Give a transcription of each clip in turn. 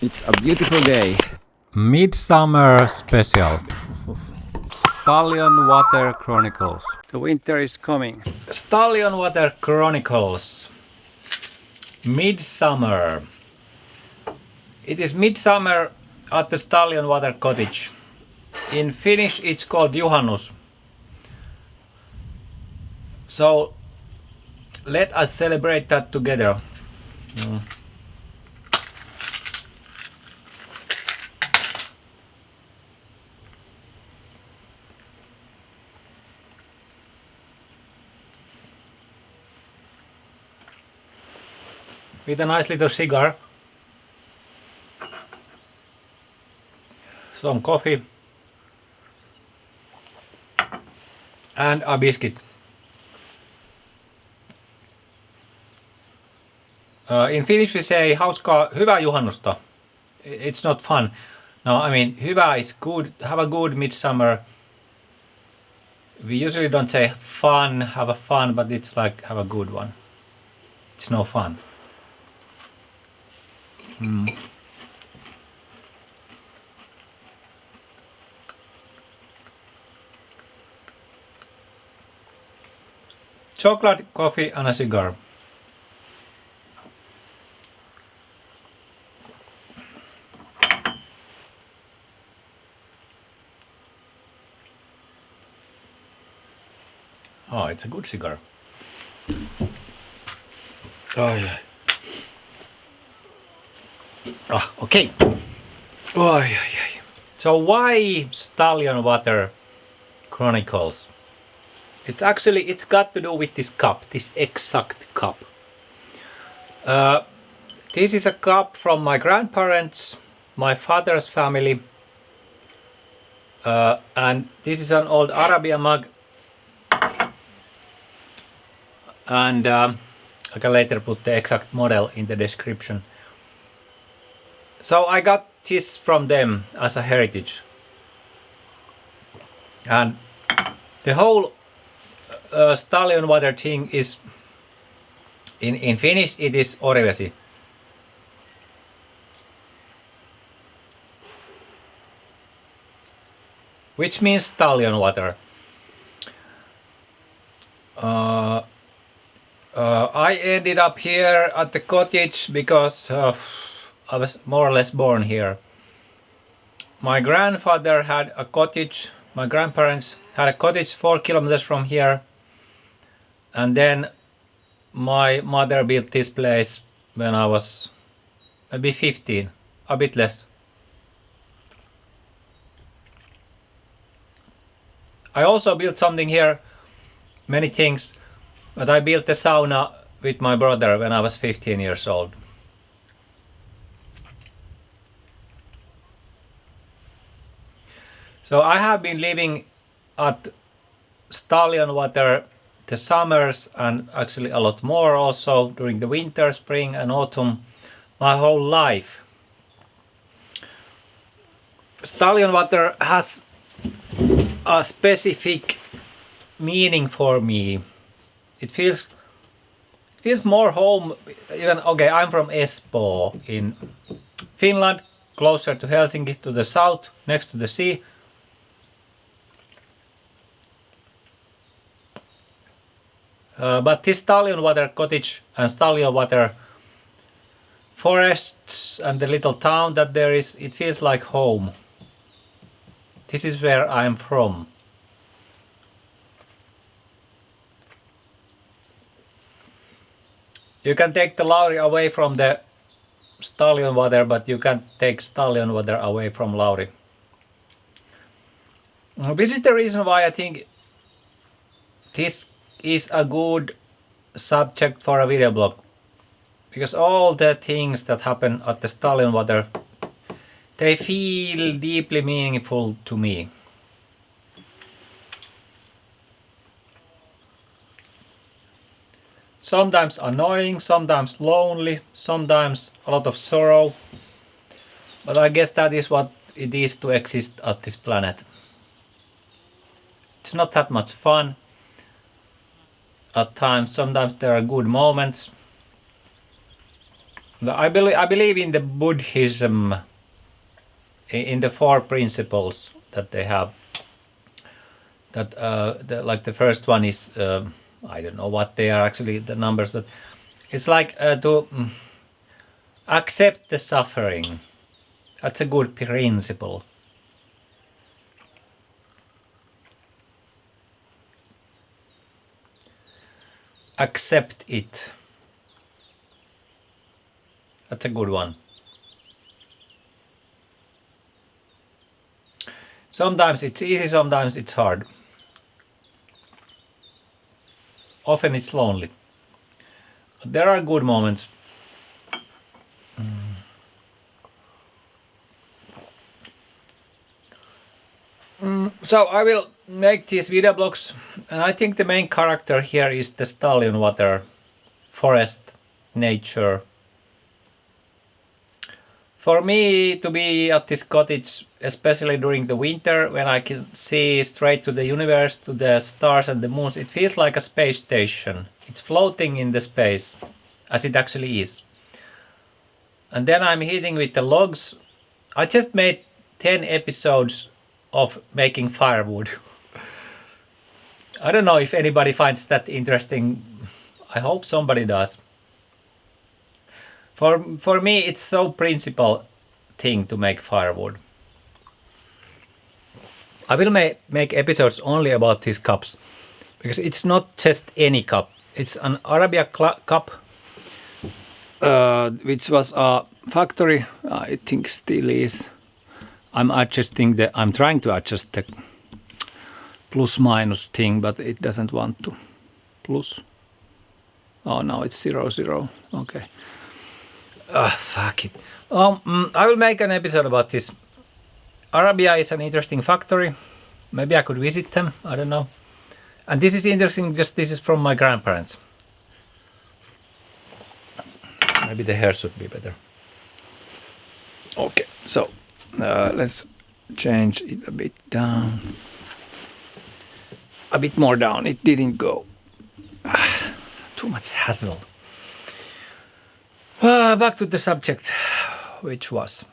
It's a beautiful day. Midsummer special. Stallion Water Chronicles. The winter is coming. Stallion Water Chronicles. Midsummer. It is midsummer at the Stallion Water Cottage. In Finnish it's called Juhannus. So let us celebrate that together. With a nice little cigar, some coffee, and a biscuit. In Finnish we say hauskaa, hyvää juhannusta. It's not fun. No, I mean hyvä is good. Have a good midsummer. We usually don't say fun, have a fun, but it's like have a good one. It's no fun. Chocolate, coffee, and a cigar. Oh, it's a good cigar. Oh, yeah. Okay. Oh, yeah. So why Stallion Water Chronicles? It's got to do with this cup, this exact cup. This is a cup from my grandparents, my father's family, and this is an old Arabia mug. And I can later put the exact model in the description. So I got this from them as a heritage. And the whole Stallion Water thing is, in Finnish it is orivesi. Which means stallion water. I ended up here at the cottage because I was more or less born here. My grandfather had a cottage, my grandparents had a cottage 4 kilometers from here, and then my mother built this place when I was maybe 15, a bit less. I also built something here, many things, but I built a sauna with my brother when I was 15 years old. So I have been living at Stallion Water the summers and actually a lot more also during the winter, spring and autumn my whole life. Stallion Water has a specific meaning for me. It feels more home. Even okay, I'm from Espoo in Finland, closer to Helsinki, to the south, next to the sea. But this Stallion Water Cottage and Stallion Water forests and the little town that there is, it feels like home. This is where I'm from. You can take the Lauri away from the Stallion Water, but you can't take Stallion Water away from Lauri. This is the reason why I think this is a good subject for a video blog. Because all the things that happen at the Stallion Water, they feel deeply meaningful to me. Sometimes annoying, sometimes lonely, sometimes a lot of sorrow. But I guess that is what it is to exist at this planet. It's not that much fun. At times, sometimes there are good moments. I believe in the Buddhism, in the 4 principles that they have. That like the first one is I don't know what they are actually the numbers, but it's like to accept the suffering. That's a good principle. Accept it. That's a good one. Sometimes it's easy, sometimes it's hard. Often it's lonely. But there are good moments. So I will make these video blogs, and I think the main character here is the Stallion Water, forest, nature. For me to be at this cottage, especially during the winter, when I can see straight to the universe, to the stars and the moons, it feels like a space station. It's floating in the space, as it actually is. And then I'm heating with the logs. I just made 10 episodes of making firewood. I don't know if anybody finds that interesting. I hope somebody does. For me, it's so principal thing to make firewood. I will make episodes only about these cups, because it's not just any cup. It's an Arabia cup, which was a factory. I think still is. I'm trying to adjust the plus minus thing, but it doesn't want to plus. Oh, now it's 0. Okay. Fuck it. I will make an episode about this. Arabia is an interesting factory. Maybe I could visit them. I don't know. And this is interesting because this is from my grandparents. Maybe the hair should be better. Okay, so let's change it a bit down. A bit more down. It didn't go. Too much hassle. Back to the subject, which was,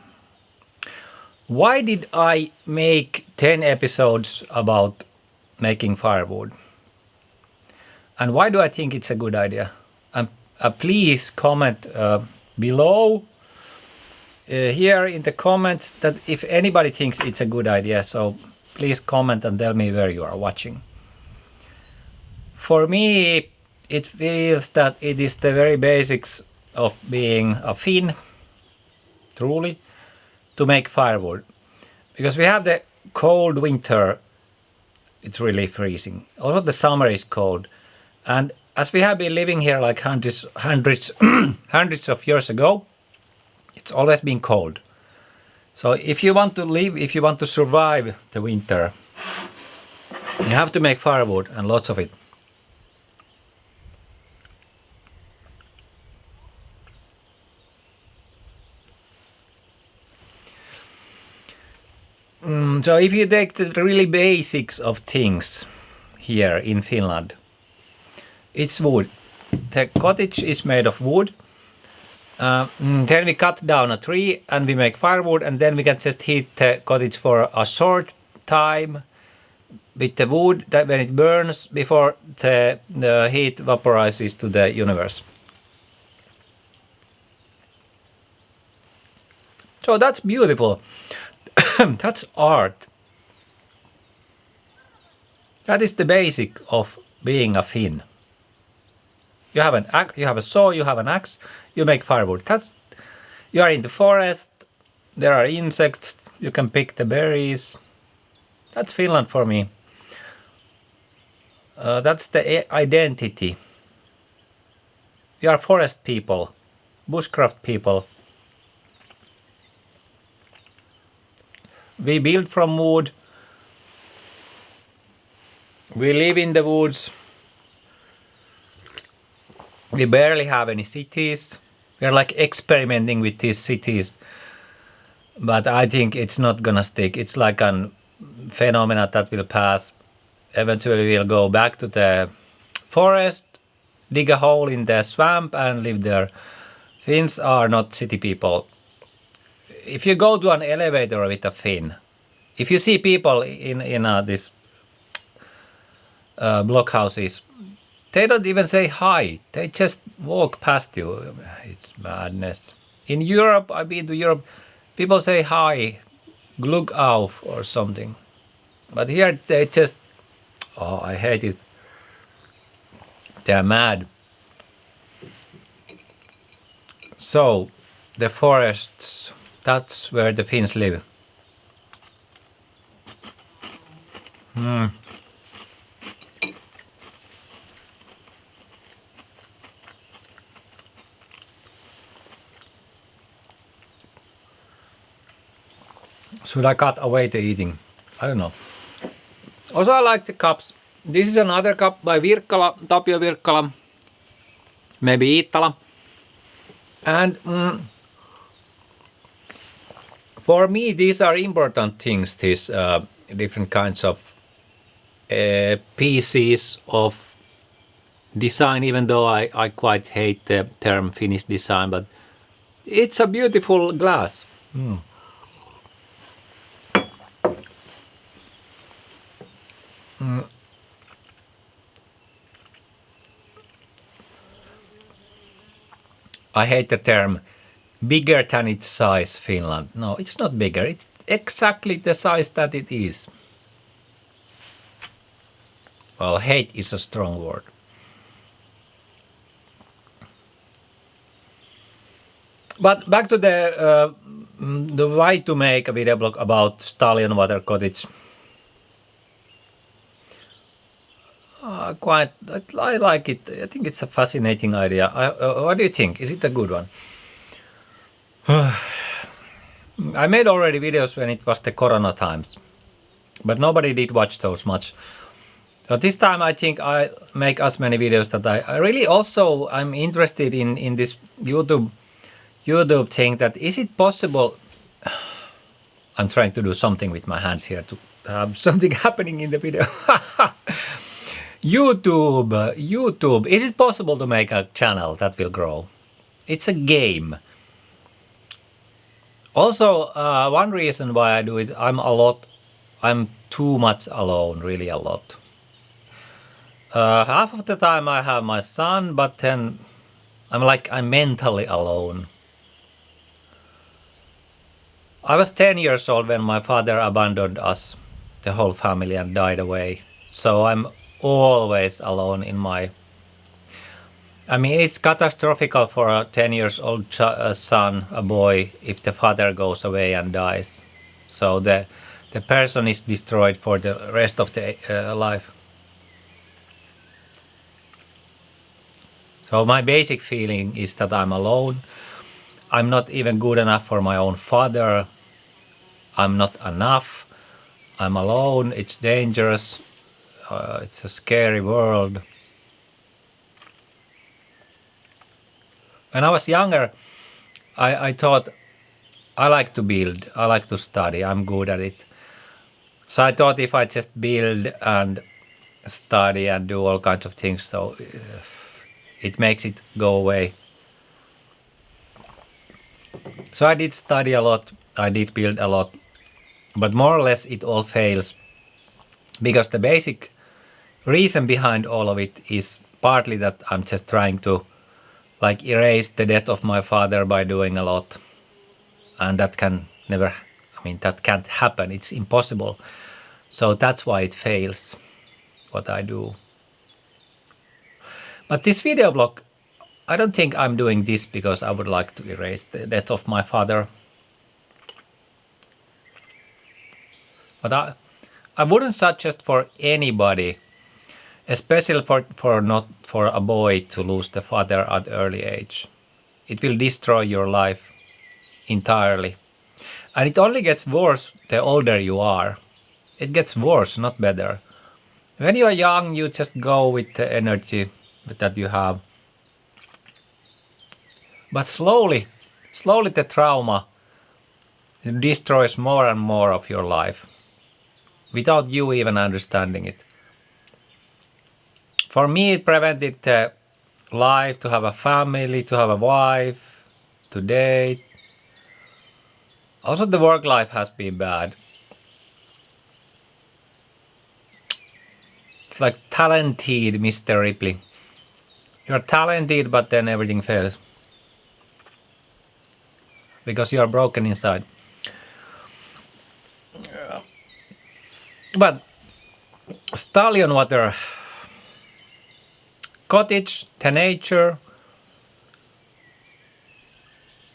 why did I make 10 episodes about making firewood? And why do I think it's a good idea? And please comment below here in the comments that if anybody thinks it's a good idea. So please comment and tell me where you are watching. For me, it feels that it is the very basics of being a Finn, truly, to make firewood. Because we have the cold winter, it's really freezing. Also the summer is cold. And as we have been living here like hundreds of years ago, it's always been cold. So if you want to live, if you want to survive the winter, you have to make firewood, and lots of it. So if you take the really basics of things here in Finland, it's wood. The cottage is made of wood. Then we cut down a tree and we make firewood, and then we can just heat the cottage for a short time with the wood that when it burns before the heat vaporizes to the universe. So that's beautiful. That's art. That is the basic of being a Finn. You have a saw, you have an axe, you make firewood. You are in the forest, there are insects, you can pick the berries. That's Finland for me. That's the identity. We are forest people, bushcraft people. We build from wood. We live in the woods. We barely have any cities. We are like experimenting with these cities. But I think it's not gonna stick. It's like a phenomenon that will pass. Eventually we'll go back to the forest, dig a hole in the swamp and live there. Finns are not city people. If you go to an elevator with a Finn, if you see people in this blockhouses, they don't even say hi. They just walk past you. It's madness. In Europe, I've been to Europe, people say hi, glug auf or something. But here they just, oh, I hate it. They're mad. So, the forests, that's where the Finns live. Should I cut away the eating? I don't know. Also, I like the cups. This is another cup by Virkkala, Tapio Virkkala, maybe Iittala. And for me, these are important things, these different kinds of pieces of design, even though I quite hate the term Finnish design, but it's a beautiful glass. I hate the term bigger than its size, Finland. No, it's not bigger. It's exactly the size that it is. Well, hate is a strong word. But back to the why to make a video blog about Stallion Water Cottage. I like it. I think it's a fascinating idea. What do you think? Is it a good one? I made already videos when it was the Corona times, but nobody did watch those much. So this time I think I make as many videos that I really also I'm interested in this YouTube thing. That is it possible? I'm trying to do something with my hands here to have something happening in the video. YouTube, is it possible to make a channel that will grow? It's a game. Also, one reason why I do it, I'm too much alone, really a lot. Half of the time I have my son, but then I'm mentally alone. I was 10 years old when my father abandoned us, the whole family, and died away. So I'm always alone in my... I mean, it's catastrophical for a 10 years old son, a boy, if the father goes away and dies. So the person is destroyed for the rest of the life. So my basic feeling is that I'm alone. I'm not even good enough for my own father. I'm not enough. I'm alone. It's dangerous. It's a scary world. When I was younger, I thought I like to build, I like to study, I'm good at it. So I thought if I just build and study and do all kinds of things, so it makes it go away. So I did study a lot, I did build a lot, but more or less it all fails because the basic reason behind all of it is partly that I'm just trying to erase the death of my father by doing a lot, and that that can't happen, it's impossible. So that's why it fails, what I do. But this video blog, I don't think I'm doing this because I would like to erase the death of my father. But I wouldn't suggest for anybody, especially for a boy, to lose the father at early age. It will destroy your life entirely. And it only gets worse the older you are. It gets worse, not better. When you are young, you just go with the energy that you have. But slowly the trauma destroys more and more of your life without you even understanding it. For me, it prevented the life, to have a family, to have a wife, to date. Also, the work life has been bad. It's like talented, Mr. Ripley. You're talented, but then everything fails. Because you are broken inside. But Stallion Water Cottage, the nature.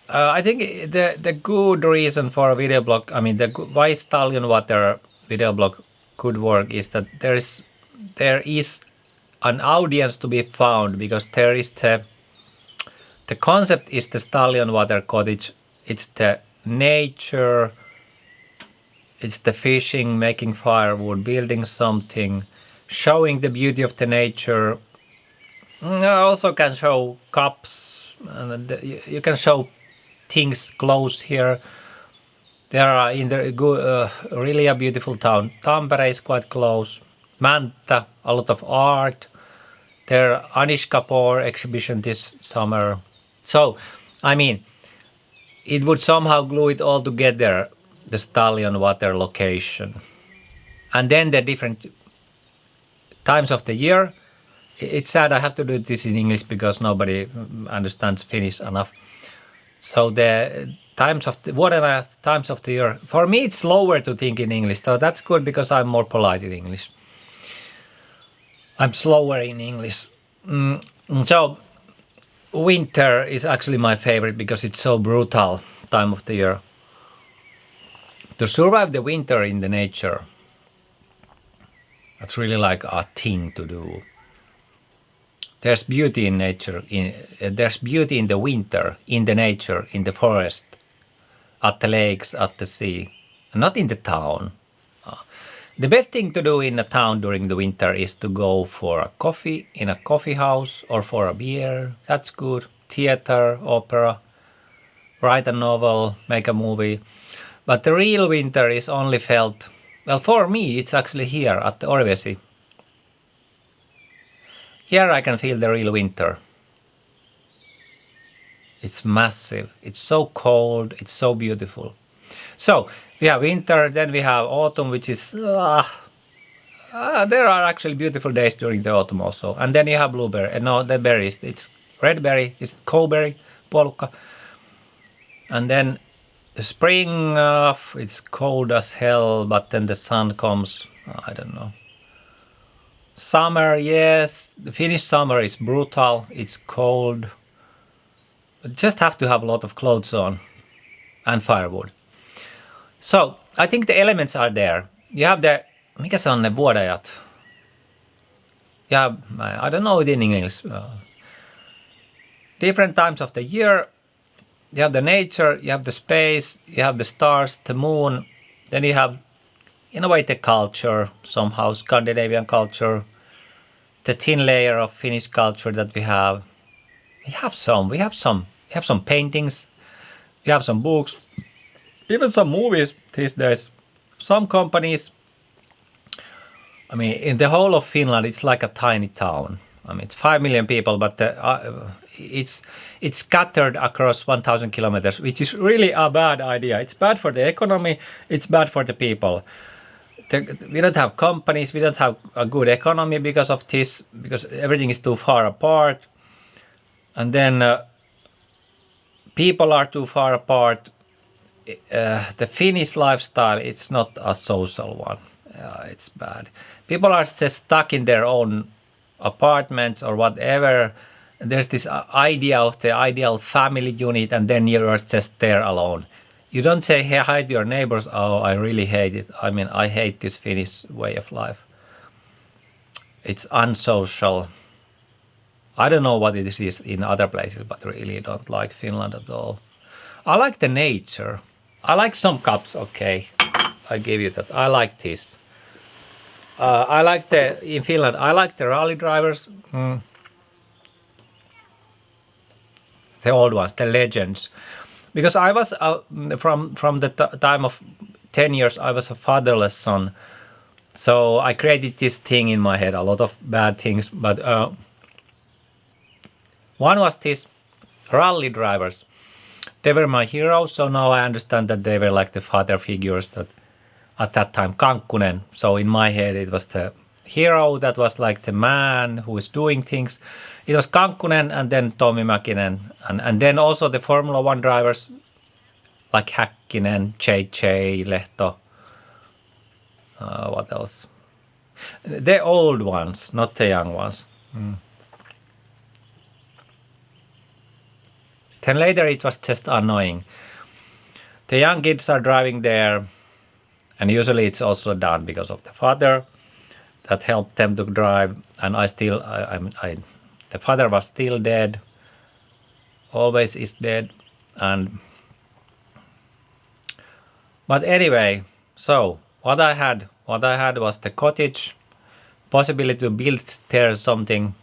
I think the good reason for a video blog, I mean, why Stallion Water video blog could work is that there is an audience to be found, because there is the concept is the Stallion Water Cottage. It's the nature, it's the fishing, making firewood, building something, showing the beauty of the nature. I also can show cups, and you can show things close here. There are in the really a beautiful town. Tampere is quite close. Manta, a lot of art. There Anish Kapoor exhibition this summer. So, I mean, it would somehow glue it all together, the Stallion Water location. And then the different times of the year. It's sad I have to do this in English because nobody understands Finnish enough. So the times of the times of the year. For me, it's slower to think in English, so that's good because I'm more polite in English. I'm slower in English. So winter is actually my favorite because it's so brutal time of the year. To survive the winter in the nature, that's really like a thing to do. There's beauty in nature. There's beauty in the winter, in the nature, in the forest, at the lakes, at the sea, not in the town. The best thing to do in a town during the winter is to go for a coffee in a coffee house or for a beer. That's good. Theater, opera, write a novel, make a movie. But the real winter is only felt, well, for me, it's actually here at the Orivesi. Here I can feel the real winter. It's massive. It's so cold. It's so beautiful. So we have winter, then we have autumn, which is there are actually beautiful days during the autumn also. And then you have blueberry. No, the berries. It's red berry. It's cowberry, polka. And then the spring, it's cold as hell, but then the sun comes. I don't know. Summer, yes. The Finnish summer is brutal. It's cold. Just have to have a lot of clothes on and firewood. So I think the elements are there. You have the, mikä se on ne vuodajat? You have, I don't know it in English. Different times of the year. You have the nature, you have the space, you have the stars, the moon. Then you have, in a way, the culture, somehow Scandinavian culture. The thin layer of Finnish culture that we have. We have some paintings. We have some books. Even some movies these days. Some companies. I mean, in the whole of Finland, it's like a tiny town. I mean, it's 5 million people, but it's scattered across 1,000 kilometers, which is really a bad idea. It's bad for the economy. It's bad for the people. We don't have companies. We don't have a good economy because of this, because everything is too far apart. And then people are too far apart. The Finnish lifestyle, it's not a social one. It's bad. People are just stuck in their own apartments or whatever. There's this idea of the ideal family unit, and then you're just there alone. You don't say hey, hi to your neighbors. Oh, I really hate it. I mean, I hate this Finnish way of life. It's unsocial. I don't know what it is in other places, but really don't like Finland at all. I like the nature. I like some cups, okay. I give you that. I like this. I like in Finland, I like the rally drivers. The old ones, the legends. Because I was, from the time of 10 years, I was a fatherless son. So I created this thing in my head, a lot of bad things. But one was this rally drivers. they were my heroes. So now I understand that they were like the father figures that at that time, Kankkunen. So in my head, it was the hero that was like the man who is doing things. It was Kankkunen and then Tommi Mäkinen. And then also the Formula 1 drivers like Häkkinen, JJ, Lehto. What else? The old ones, not the young ones. Then later it was just annoying. The young kids are driving there, and usually it's also done because of the father that helped them to drive. And the father was still dead, always is dead. But anyway, so what I had was the cottage, possibility to build there something.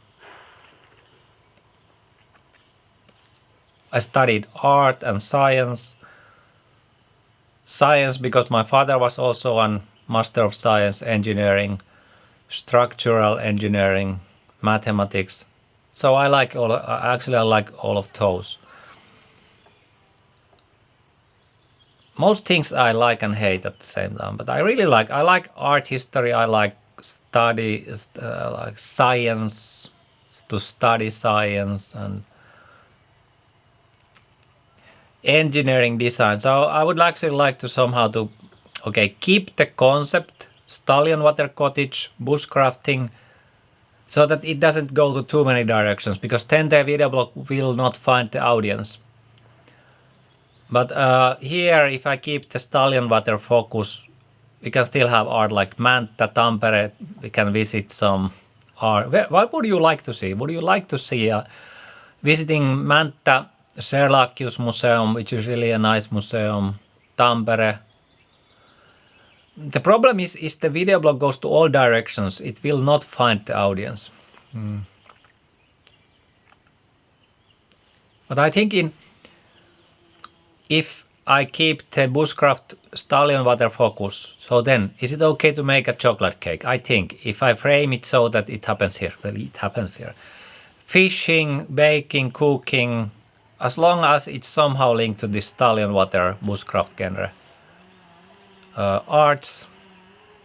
I studied art and science. Science because my father was also a Master of Science, engineering, structural engineering, mathematics. So I like all of those. Most things I like and hate at the same time, but I like art history. I like like science, to study science and engineering design. So I would actually like to somehow keep the concept Stallion Water Cottage, bushcrafting, so that it doesn't go to too many directions, because then the video blog will not find the audience. But here, if I keep the Stallion Water focus, we can still have art like Mäntä, Tampere. We can visit some art. What would you like to see? Would you like to see visiting Mäntä Serlachius Museum, which is really a nice museum, Tampere? The problem is the video blog goes to all directions. It will not find the audience. But I think if I keep the bushcraft Stallion Water focus, so then is it okay to make a chocolate cake? I think if I frame it so that it happens here, well, it happens here. Fishing, baking, cooking, as long as it's somehow linked to this Stallion Water bushcraft genre. Arts,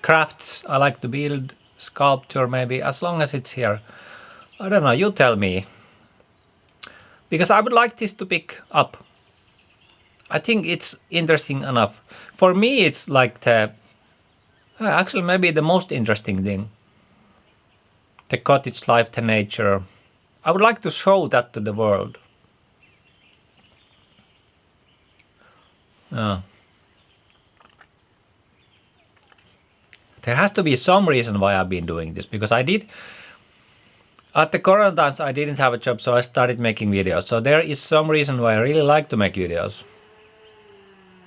crafts, I like to build, sculpture maybe, as long as it's here. I don't know, you tell me. Because I would like this to pick up. I think it's interesting enough. For me, it's like actually maybe the most interesting thing. The cottage life, the nature. I would like to show that to the world. There has to be some reason why I've been doing this, because at the corona times I didn't have a job, so I started making videos. So there is some reason why I really like to make videos.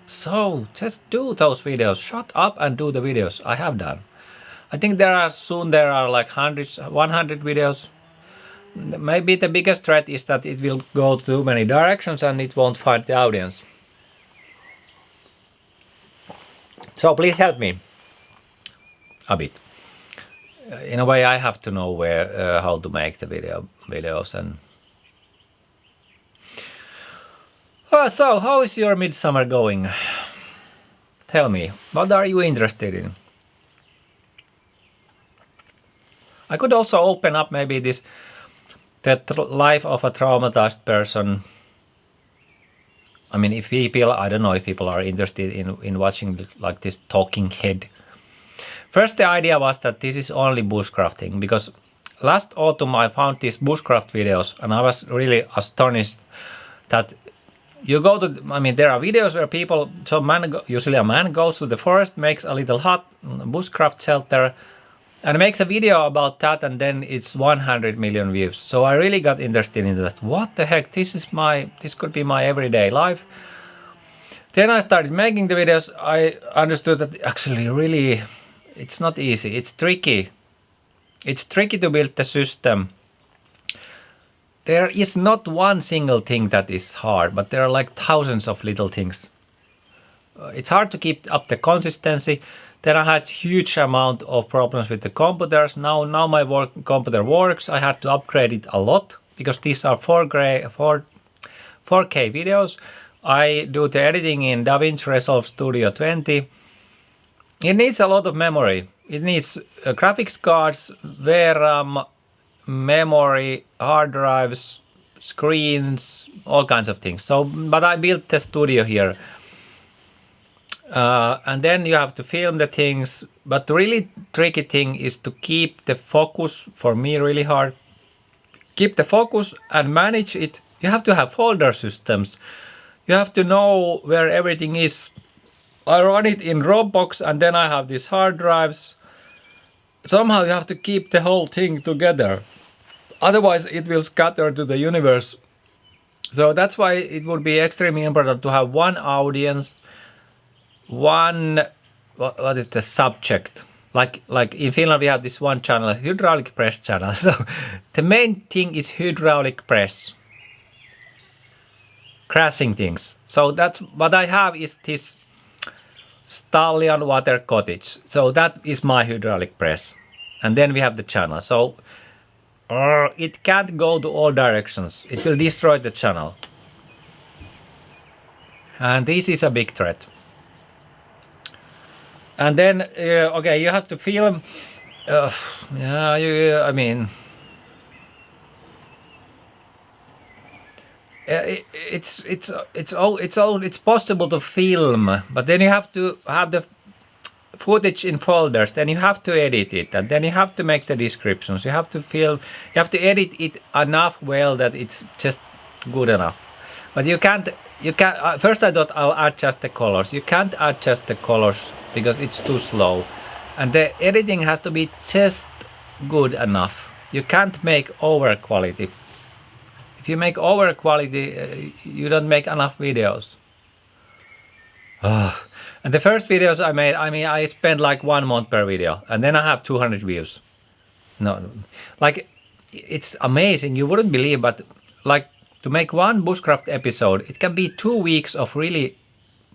So just do those videos. Shut up and do the videos. I have done. I think there are like 100 videos. Maybe the biggest threat is that it will go too many directions and it won't find the audience. So please help me a bit. In a way, I have to know how to make the videos and. So how is your midsummer going? Tell me, what are you interested in? I could also open up maybe the life of a traumatized person. I mean, I don't know if people are interested in watching like this talking head. First, the idea was that this is only bushcrafting, because last autumn I found these bushcraft videos and I was really astonished that there are videos where usually a man goes to the forest, makes a little hut, bushcraft shelter, and makes a video about that, and then it's 100 million views. So I really got interested in that. What the heck? This could be my everyday life. Then I started making the videos. I understood that actually really it's not easy. It's tricky. It's tricky to build the system. There is not one single thing that is hard, but there are like thousands of little things. It's hard to keep up the consistency. Then I had huge amount of problems with the computers. Now my computer works. I had to upgrade it a lot because these are 4K videos. I do the editing in DaVinci Resolve Studio 20. It needs a lot of memory. It needs graphics cards, VRAM, memory, hard drives, screens, all kinds of things. So, but I built the studio here. And then you have to film the things. But the really tricky thing is to keep the focus, for me really hard. Keep the focus and manage it. You have to have folder systems. You have to know where everything is. I run it in Dropbox and then I have these hard drives. Somehow you have to keep the whole thing together. Otherwise it will scatter to the universe. So that's why it would be extremely important to have one audience, one, what is the subject? Like in Finland we have this one channel, hydraulic press channel. So the main thing is hydraulic press. Crashing things. So that's what I have is this Stallion Water Cottage. So that is my hydraulic press. And then we have the channel. So it can't go to all directions. It will destroy the channel. And this is a big threat. And then, okay, you have to film. I mean, it's possible to film, but then you have to have the footage in folders. Then you have to edit it, and then you have to make the descriptions. You have to film. You have to edit it enough well that it's just good enough. But you can't. First, I thought I'll adjust the colors. You can't adjust the colors because it's too slow, and the editing has to be just good enough. You can't make over quality. If you make over quality, you don't make enough videos. And the first videos I made, I mean, I spent like 1 month per video, and then I have 200 views. No, like, it's amazing. You wouldn't believe, but like to make one Bushcraft episode, it can be 2 weeks of really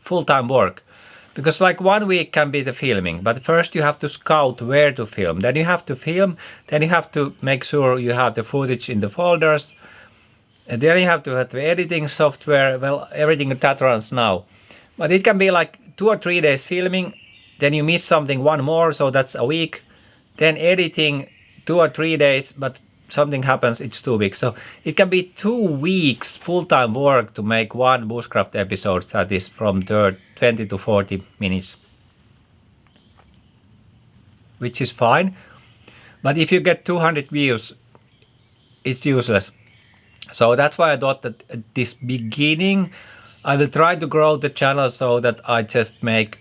full-time work. Because like 1 week can be the filming, but first you have to scout where to film. Then you have to film, then you have to make sure you have the footage in the folders. And then you have to have the editing software. Well, everything that runs now. But it can be like 2 or 3 days filming. Then you miss something, one more, so that's a week. Then editing 2 or 3 days, but something happens, it's 2 weeks. So it can be 2 weeks full-time work to make one Bushcraft episode that is from 20 to 40 minutes. Which is fine. But if you get 200 views, it's useless. So that's why I thought that at this beginning, I will try to grow the channel so that I just make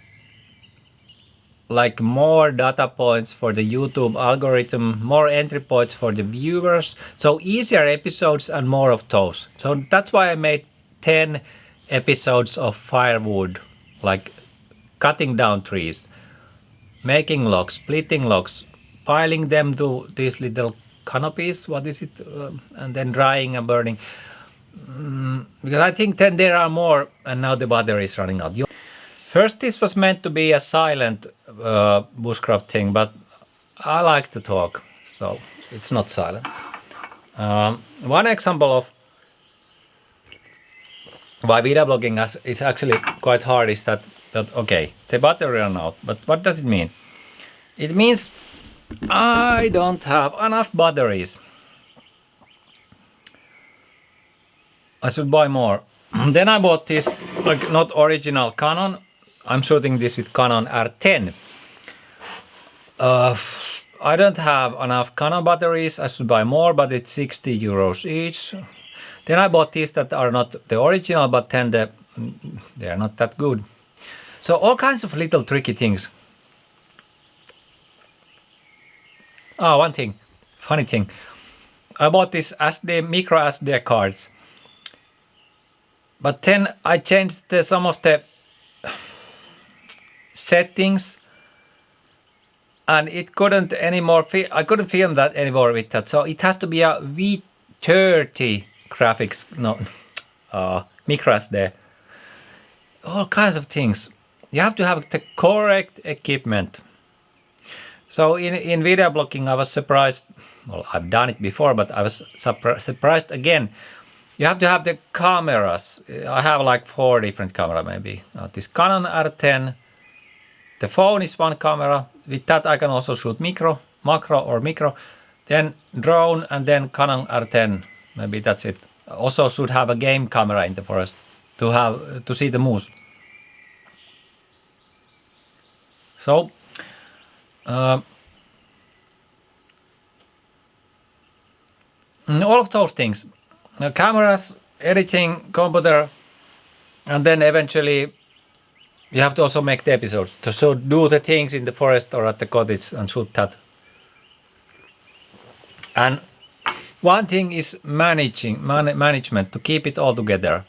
like more data points for the YouTube algorithm, more entry points for the viewers. So easier episodes and more of those. So that's why I made 10 episodes of firewood, like cutting down trees, making logs, splitting logs, piling them to these little canopies, what is it, and then drying and burning. Because I think then there are more, and now the battery is running out. First, this was meant to be a silent Bushcraft thing, but I like to talk, so it's not silent. One example of why video blogging is actually quite hard is that okay, the battery ran out, but what does it mean? It means I don't have enough batteries. I should buy more. Then I bought this, like not original Canon. I'm shooting this with Canon R10. I don't have enough Canon batteries. I should buy more, but it's 60 euros each. Then I bought these that are not the original, but then they are not that good. So all kinds of little tricky things. One thing, funny thing. I bought this micro SD cards. But then I changed some of the settings, and it couldn't anymore. I couldn't film that anymore with that. So it has to be a V30 graphics, micro SD. All kinds of things. You have to have the correct equipment. So in video blogging, I was surprised. Well, I've done it before, but I was surprised again. You have to have the cameras. I have like 4 different cameras maybe. This Canon R10. The phone is one camera. With that I can also shoot macro or micro. Then drone and then Canon R10. Maybe that's it. Also should have a game camera in the forest to see the moose. So all of those things. Cameras, editing, computer, and then eventually you have to also make the episodes. So do the things in the forest or at the cottage and shoot that. And one thing is management, to keep it all together.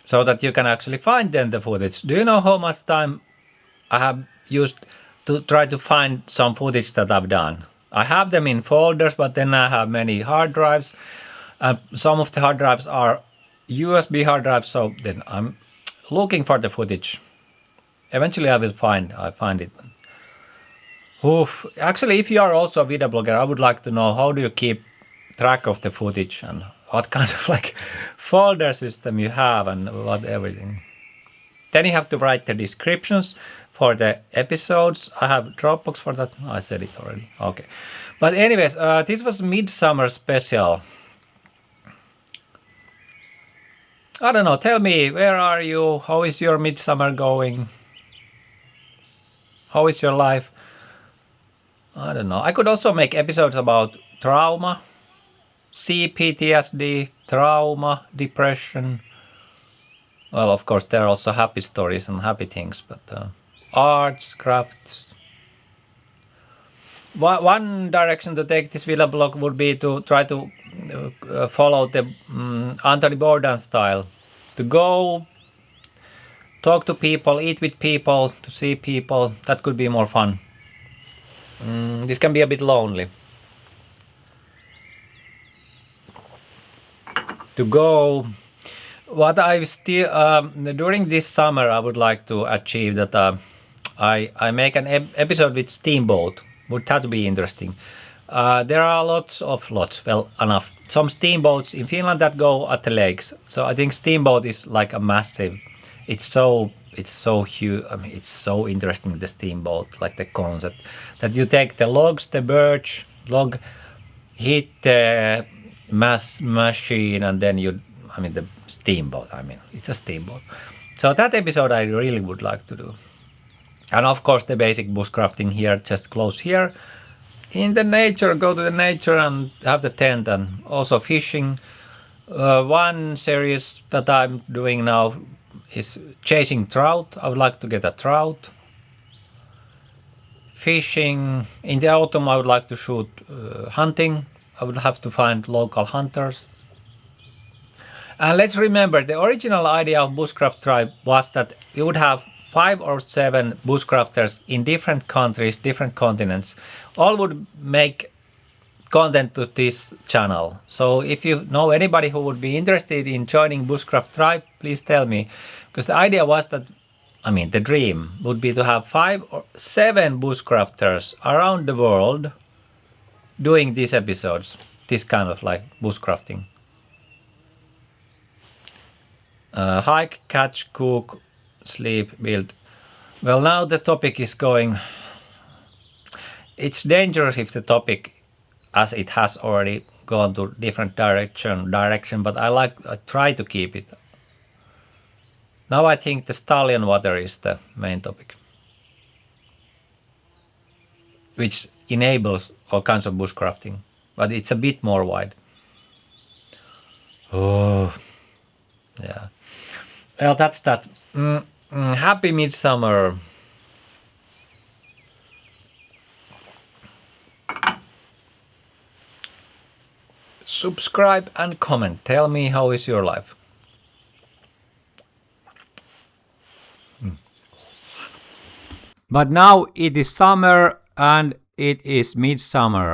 So that you can actually find then the footage. Do you know how much time I have used to try to find some footage that I've done? I have them in folders, but then I have many hard drives. Some of the hard drives are USB hard drives, so then I'm looking for the footage. Eventually I will find it. Oof. Actually, if you are also a video blogger, I would like to know how do you keep track of the footage and what kind of like folder system you have and what everything. Then you have to write the descriptions for the episodes. I have Dropbox for that. I said it already. Okay. But anyways, this was Midsummer special. I don't know. Tell me, where are you? How is your Midsummer going? How is your life? I don't know. I could also make episodes about trauma, CPTSD, trauma, depression. Well, of course, there are also happy stories and happy things, but arts, crafts. One direction to take this villa blog would be to try to follow the Anthony Bourdain style. To go, talk to people, eat with people, to see people. That could be more fun. This can be a bit lonely. To go, what I still during this summer I would like to achieve that I make an episode with steamboat. Would that be interesting? There are enough. Some steamboats in Finland that go at the lakes. So I think steamboat is like a massive. It's so huge. I mean, it's so interesting, the steamboat, like the concept that you take the logs, the birch log, hit the machine, and then the steamboat. I mean, it's a steamboat. So that episode I really would like to do. And of course the basic bushcrafting here, just close here. In the nature, go to the nature and have the tent, and also fishing. One series that I'm doing now is chasing trout. I would like to get a trout. Fishing. In the autumn I would like to shoot hunting. I would have to find local hunters. And let's remember, the original idea of Bushcraft Tribe was that you would have 5 or 7 bushcrafters in different countries, different continents. All would make content to this channel. So if you know anybody who would be interested in joining Bushcraft Tribe, please tell me. Because the idea was that, the dream would be to have 5 or 7 bushcrafters around the world doing these episodes, this kind of like bushcrafting. Hike, catch, cook, sleep, build. Well, now the topic is going. It's dangerous if the topic, as it has already gone to different direction, but I try to keep it. Now I think the Stallion Water is the main topic, which enables all kinds of bushcrafting, but it's a bit more wide. Oh, yeah. Well, that's that. Happy Midsummer. Subscribe and comment. Tell me how is your life. But now it is summer and it is midsummer.